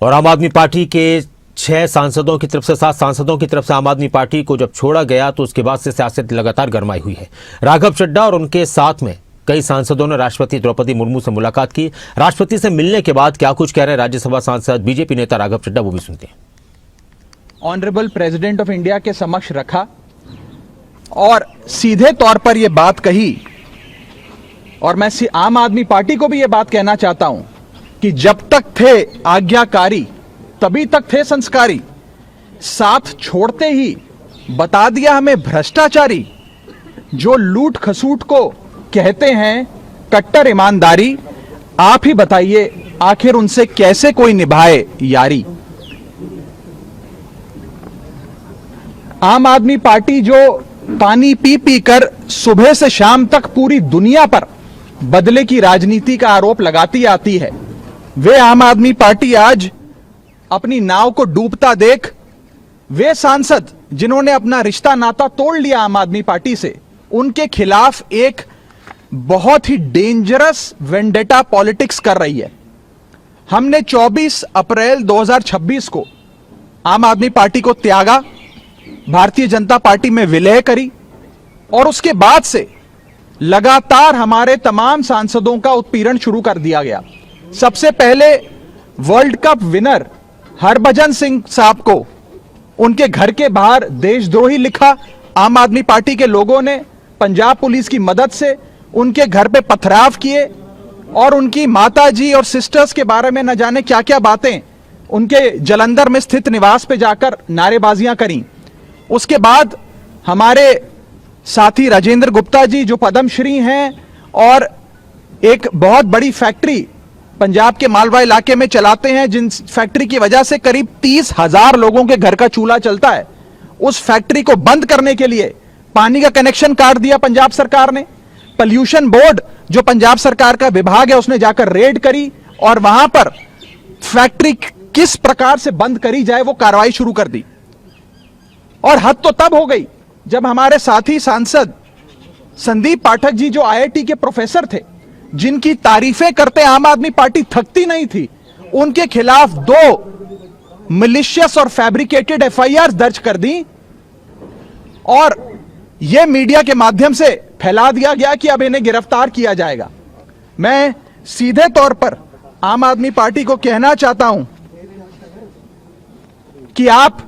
और आम आदमी पार्टी के 6 सांसदों की तरफ से 7 सांसदों की तरफ से आम आदमी पार्टी को जब छोड़ा गया तो उसके बाद से सियासत लगातार गरमाई हुई है। राघव चड्ढा और उनके साथ में कई सांसदों ने राष्ट्रपति द्रौपदी मुर्मू से मुलाकात की। राष्ट्रपति से मिलने के बाद क्या कुछ कह रहे हैं राज्यसभा सांसद बीजेपी नेता राघव चड्ढा, वो भी सुनते हैं। ऑनरेबल प्रेसिडेंट ऑफ इंडिया के समक्ष रखा और सीधे तौर पर यह बात कही, और मैं आम आदमी पार्टी को भी यह बात कहना चाहता हूं कि जब तक थे आज्ञाकारी तभी तक थे संस्कारी, साथ छोड़ते ही बता दिया हमें भ्रष्टाचारी। जो लूट खसूट को कहते हैं कट्टर ईमानदारी, आप ही बताइए आखिर उनसे कैसे कोई निभाए यारी। आम आदमी पार्टी जो पानी पी पी कर सुबह से शाम तक पूरी दुनिया पर बदले की राजनीति का आरोप लगाती आती है, वे आम आदमी पार्टी आज अपनी नाव को डूबता देख, वे सांसद जिन्होंने अपना रिश्ता नाता तोड़ लिया आम आदमी पार्टी से, उनके खिलाफ एक बहुत ही डेंजरस वेंडेटा पॉलिटिक्स कर रही है। हमने 24 अप्रैल 2026 को आम आदमी पार्टी को त्यागा, भारतीय जनता पार्टी में विलय करी, और उसके बाद से लगातार हमारे तमाम सांसदों का उत्पीड़न शुरू कर दिया गया। सबसे पहले world cup winner Harbhajan Singh साहब को उनके घर के बाहर देशद्रोही लिखा। आम आदमी पार्टी के लोगों ने पंजाब पुलिस की मदद से उनके घर पे पथराव किए और उनकी माताजी और सिस्टर्स के बारे में न जाने क्या क्या बातें उनके जलंधर में स्थित निवास पे जाकर नारेबाजियां करी। उसके बाद हमारे साथी राजेंद्र गुप्ता जी जो पद्मश्री हैं और एक बहुत बड़ी फैक्ट्री पंजाब के मालवा इलाके में चलाते हैं, जिन फैक्ट्री की वजह से करीब 30,000 लोगों के घर का चूल्हा चलता है, उस फैक्ट्री को बंद करने के लिए पानी का कनेक्शन काट दिया पंजाब सरकार ने। पॉल्यूशन बोर्ड जो पंजाब सरकार का विभाग है, उसने जाकर रेड करी और वहां पर फैक्ट्री किस प्रकार से बंद करी जाए वो कार्रवाई शुरू कर दी। और हद तो तब हो गई जब हमारे साथी सांसद संदीप पाठक जी जो आईआईटी के प्रोफेसर थे, जिनकी तारीफें करते आम आदमी पार्टी थकती नहीं थी, उनके खिलाफ 2 मिलिशियस और फैब्रिकेटेड एफआईआर दर्ज कर दी और यह मीडिया के माध्यम से फैला दिया गया कि अब इन्हें गिरफ्तार किया जाएगा। मैं सीधे तौर पर आम आदमी पार्टी को कहना चाहता हूं कि आप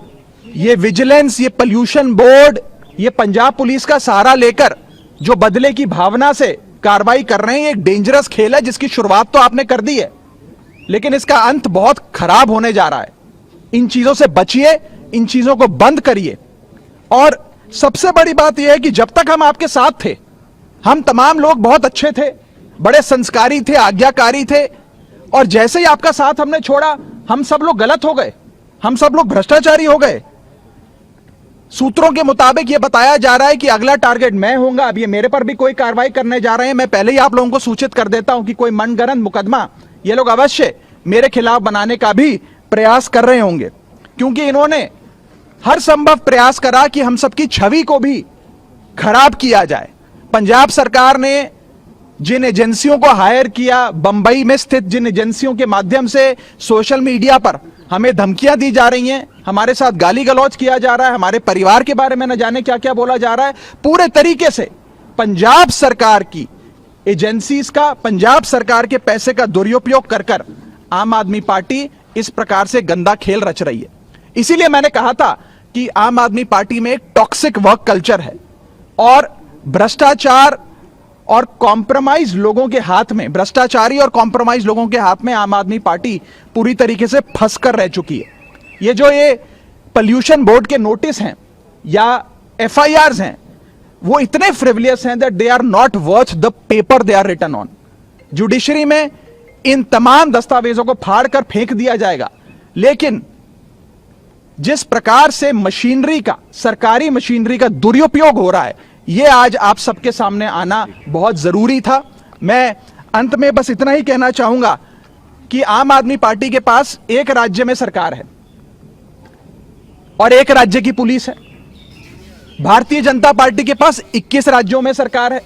ये विजिलेंस, ये पॉल्यूशन बोर्ड, ये पंजाब पुलिस का सहारा लेकर जो बदले की भावना से कार्रवाई कर रहे हैं, एक डेंजरस खेल है जिसकी शुरुआत तो आपने कर दी है, लेकिन इसका अंत बहुत खराब होने जा रहा है। इन चीजों से बचिए, इन चीजों को बंद करिए। और सबसे बड़ी बात यह है कि जब तक हम आपके साथ थे, हम तमाम लोग बहुत अच्छे थे, बड़े संस्कारी थे, आज्ञाकारी थे, और जैसे ही आपका साथ हमने छोड़ा, हम सब लोग गलत हो गए, हम सब लोग भ्रष्टाचारी हो गए। सूत्रों के मुताबिक यह बताया जा रहा है कि अगला टारगेट मैं होऊंगा। अब ये मेरे पर भी कोई कार्रवाई करने जा रहे हैं। मैं पहले ही आप लोगों को सूचित कर देता हूं कि कोई मनगढ़ंत मुकदमा ये लोग अवश्य मेरे खिलाफ बनाने का भी प्रयास कर रहे होंगे, क्योंकि इन्होंने हर संभव प्रयास करा कि हम सबकी छवि को भी खराब किया जाए। पंजाब सरकार ने जिन एजेंसियों को हायर किया, बंबई में स्थित जिन एजेंसियों के माध्यम से सोशल मीडिया पर हमें धमकियां दी जा रही हैं, हमारे साथ गाली गलौज किया जा रहा है, हमारे परिवार के बारे में न जाने क्या क्या बोला जा रहा है, पूरे तरीके से पंजाब सरकार की एजेंसीज का, पंजाब सरकार के पैसे का दुरुपयोग कर कर आम आदमी पार्टी इस प्रकार से गंदा खेल रच रही है। इसीलिए मैंने कहा था कि आम आदमी पार्टी में एक टॉक्सिक वर्क कल्चर है और भ्रष्टाचार और कॉम्प्रोमाइज लोगों के हाथ में, भ्रष्टाचारी और कॉम्प्रोमाइज लोगों के हाथ में आम आदमी पार्टी पूरी तरीके से फंस कर रह चुकी है। ये जो ये पॉल्यूशन बोर्ड के नोटिस हैं या एफआईआर्स हैं, वो इतने फ्रिवलियस हैं that they are not worth the paper they are written on. Judiciary में इन तमाम दस्तावेजों को फाड़ कर फेंक दिया जाएगा, लेकिन जिस प्रकार से मशीनरी का, सरकारी मशीनरी का दुरुपयोग हो रहा है, यह आज आप सबके सामने आना बहुत जरूरी था। मैं अंत में बस इतना ही कहना चाहूंगा कि आम आदमी पार्टी के पास एक राज्य में सरकार है और एक राज्य की पुलिस है। भारतीय जनता पार्टी के पास 21 राज्यों में सरकार है,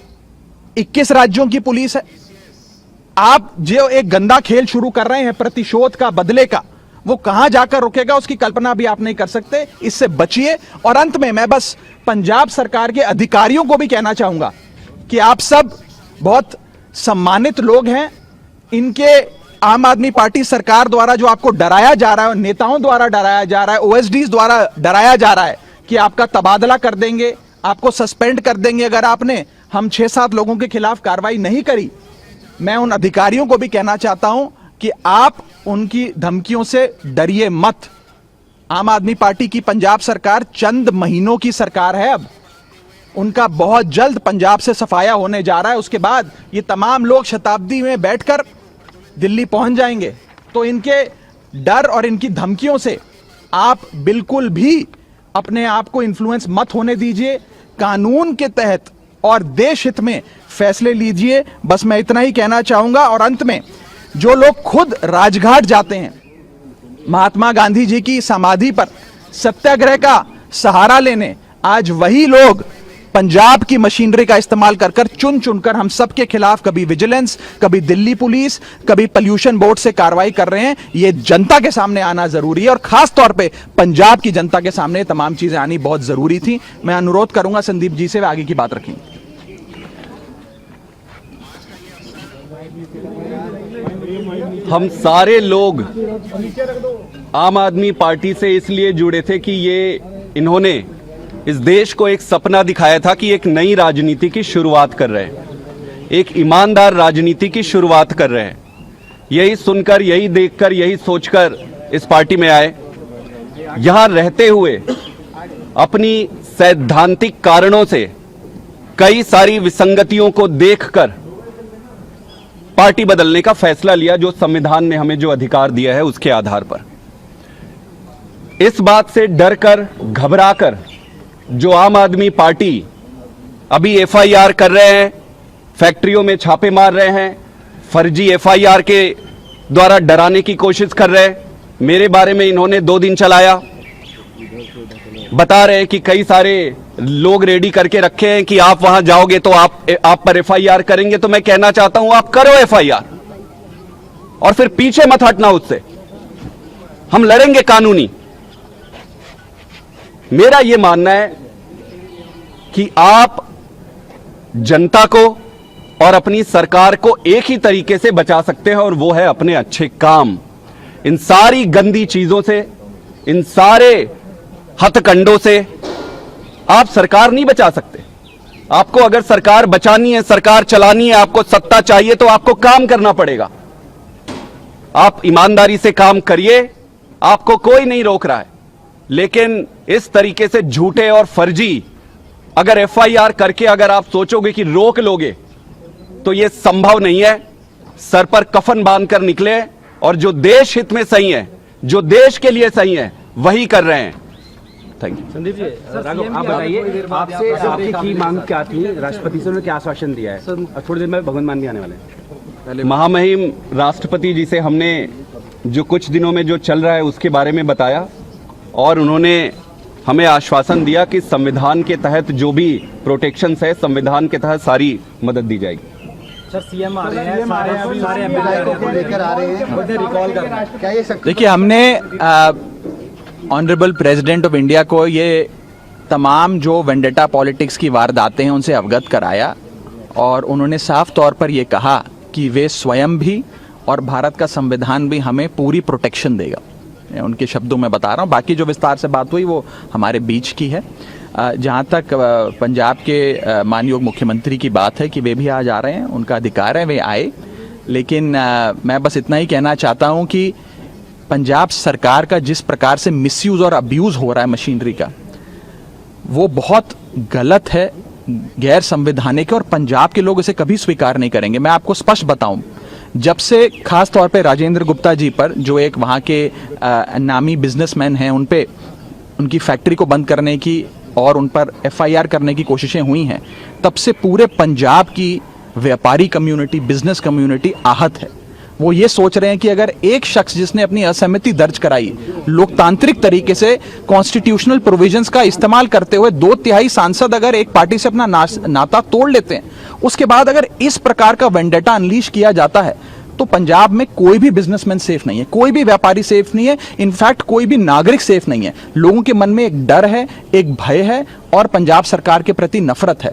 21 राज्यों की पुलिस है। आप जो एक गंदा खेल शुरू कर रहे हैं प्रतिशोध का, बदले का, वो कहां जाकर रुकेगा उसकी कल्पना भी आप नहीं कर सकते। इससे बचिए। और अंत में मैं बस पंजाब सरकार के अधिकारियों को भी कहना चाहूंगा कि आप सब बहुत सम्मानित लोग हैं। इनके आम आदमी पार्टी सरकार द्वारा जो आपको डराया जा रहा है, नेताओं द्वारा डराया जा रहा है, ओएसडीज द्वारा डराया जा रहा है कि आपका तबादला कर देंगे, आपको सस्पेंड कर देंगे अगर आपने हम 6-7 लोगों के खिलाफ कार्रवाई नहीं करी। मैं उन अधिकारियों को भी कहना चाहता हूं कि आप उनकी धमकियों से डरिए मत। आम आदमी पार्टी की पंजाब सरकार चंद महीनों की सरकार है। अब उनका बहुत जल्द पंजाब से सफाया होने जा रहा है। उसके बाद ये तमाम लोग शताब्दी में बैठकर दिल्ली पहुंच जाएंगे। तो इनके डर और इनकी धमकियों से आप बिल्कुल भी अपने आप को इन्फ्लुएंस मत होने दीजिए। कानून के तहत और देश हित में फैसले लीजिए। बस मैं इतना ही कहना चाहूंगा। और अंत में जो लोग खुद राजघाट जाते हैं महात्मा गांधी जी की समाधि पर सत्याग्रह का सहारा लेने, आज वही लोग पंजाब की मशीनरी का इस्तेमाल कर कर चुन चुनकर हम सबके खिलाफ कभी विजिलेंस, कभी दिल्ली पुलिस, कभी पॉल्यूशन बोर्ड से कार्रवाई कर रहे हैं। ये जनता के सामने आना जरूरी है और खास तौर पे पंजाब की जनता के सामने तमाम चीजें आनी बहुत जरूरी थी। मैं अनुरोध करूंगा संदीप जी से वे आगे की बात रखें। हम सारे लोग आम आदमी पार्टी से इसलिए जुड़े थे कि इन्होंने इस देश को एक सपना दिखाया था कि एक नई राजनीति की शुरुआत कर रहे हैं, एक ईमानदार राजनीति की शुरुआत कर रहे हैं। यही सुनकर, यही देखकर, यही सोचकर इस पार्टी में आए। यहां रहते हुए अपनी सैद्धांतिक कारणों से कई सारी विसंगतियों को देखकर पार्टी बदलने का फैसला लिया, जो संविधान ने हमें जो अधिकार दिया है उसके आधार पर। इस बात से डरकर, घबराकर जो आम आदमी पार्टी अभी एफआईआर कर रहे हैं, फैक्ट्रियों में छापे मार रहे हैं, फर्जी एफआईआर के द्वारा डराने की कोशिश कर रहे हैं। मेरे बारे में इन्होंने 2 दिन चलाया, बता रहे हैं कि कई सारे लोग रेडी करके रखे हैं कि आप वहां जाओगे तो आप पर एफआईआर करेंगे। तो मैं कहना चाहता हूं, आप करो एफआईआर और फिर पीछे मत हटना उससे। हम लड़ेंगे कानूनी। मेरा यह मानना है कि आप जनता को और अपनी सरकार को एक ही तरीके से बचा सकते हैं और वो है अपने अच्छे काम। इन सारी गंदी चीजों से, इन सारे हथकंडों से आप सरकार नहीं बचा सकते। आपको अगर सरकार बचानी है, सरकार चलानी है, आपको सत्ता चाहिए तो आपको काम करना पड़ेगा। आप ईमानदारी से काम करिए, आपको कोई नहीं रोक रहा है। लेकिन इस तरीके से झूठे और फर्जी अगर एफआईआर करके अगर आप सोचोगे कि रोक लोगे तो यह संभव नहीं है। सर पर कफन बांधकर निकले और जो देश हित में सही है, जो देश के लिए सही है, वही कर रहे हैं। Thank you. संदीप जी, राघव आप बताइए, आपसे आपकी मांग क्या थी? राष्ट्रपति से उन्होंने क्या आश्वासन दिया है? थोड़ी देर में भगवंत मान भी आने वाले हैं। महामहिम राष्ट्रपति जी से हमने जो कुछ दिनों में जो चल रहा है उसके बारे में बताया और उन्होंने हमें आश्वासन दिया कि संविधान के तहत जो भी प्रोटेक्शंस है, संविधान के तहत सारी मदद दी जाएगी। सर, सीएम आ रहे हैं, सारे एमपी को लेकर आ रहे हैं, मुझे रिकॉल करना है। क्या ये सकते? देखिए, हमने ऑनरेबल प्रेसिडेंट ऑफ इंडिया को ये तमाम जो वेंडेटा पॉलिटिक्स की वारदातें हैं उनसे अवगत कराया और उन्होंने साफ तौर पर यह कहा कि वे स्वयं भी और भारत का संविधान भी हमें पूरी प्रोटेक्शन देगा। उनके शब्दों में बता रहा हूँ, बाकी जो विस्तार से बात हुई वो हमारे बीच की है। जहाँ तक पंजाब के माननीय मुख्यमंत्री की बात है कि वे भी आज आ रहे हैं, उनका अधिकार है, वे आए। लेकिन मैं बस इतना ही कहना चाहता हूँ कि पंजाब सरकार का जिस प्रकार से मिसयूज और अब्यूज हो रहा है मशीनरी का, वो बहुत गलत है, गैर संवैधानिक है और पंजाब के लोग इसे कभी स्वीकार नहीं करेंगे। मैं आपको स्पष्ट बताऊं, जब से खास तौर पे राजेंद्र गुप्ता जी पर, जो एक वहाँ के नामी बिजनेसमैन हैं, उन पे उनकी फैक्ट्री को बंद करने की और उन पर एफआईआर करने की कोशिशें हुई हैं, तब से पूरे पंजाब की व्यापारी कम्युनिटी, बिजनेस कम्युनिटी आहत है। वो ये सोच रहे हैं कि अगर एक शख्स जिसने अपनी असहमति दर्ज कराई, लोकतांत्रिक तरीके से कॉन्स्टिट्यूशनल प्रोविजंस का इस्तेमाल करते हुए 2/3 सांसद अगर एक पार्टी से अपना नाता तोड़ लेते हैं, उसके बाद अगर इस प्रकार का वेंडेटा अनलीश किया जाता है, तो पंजाब में कोई भी बिजनेसमैन सेफ नहीं है, कोई भी व्यापारी सेफ नहीं है, इनफैक्ट कोई भी नागरिक सेफ नहीं है। लोगों के मन में एक डर है, एक भय है और पंजाब सरकार के प्रति नफरत है।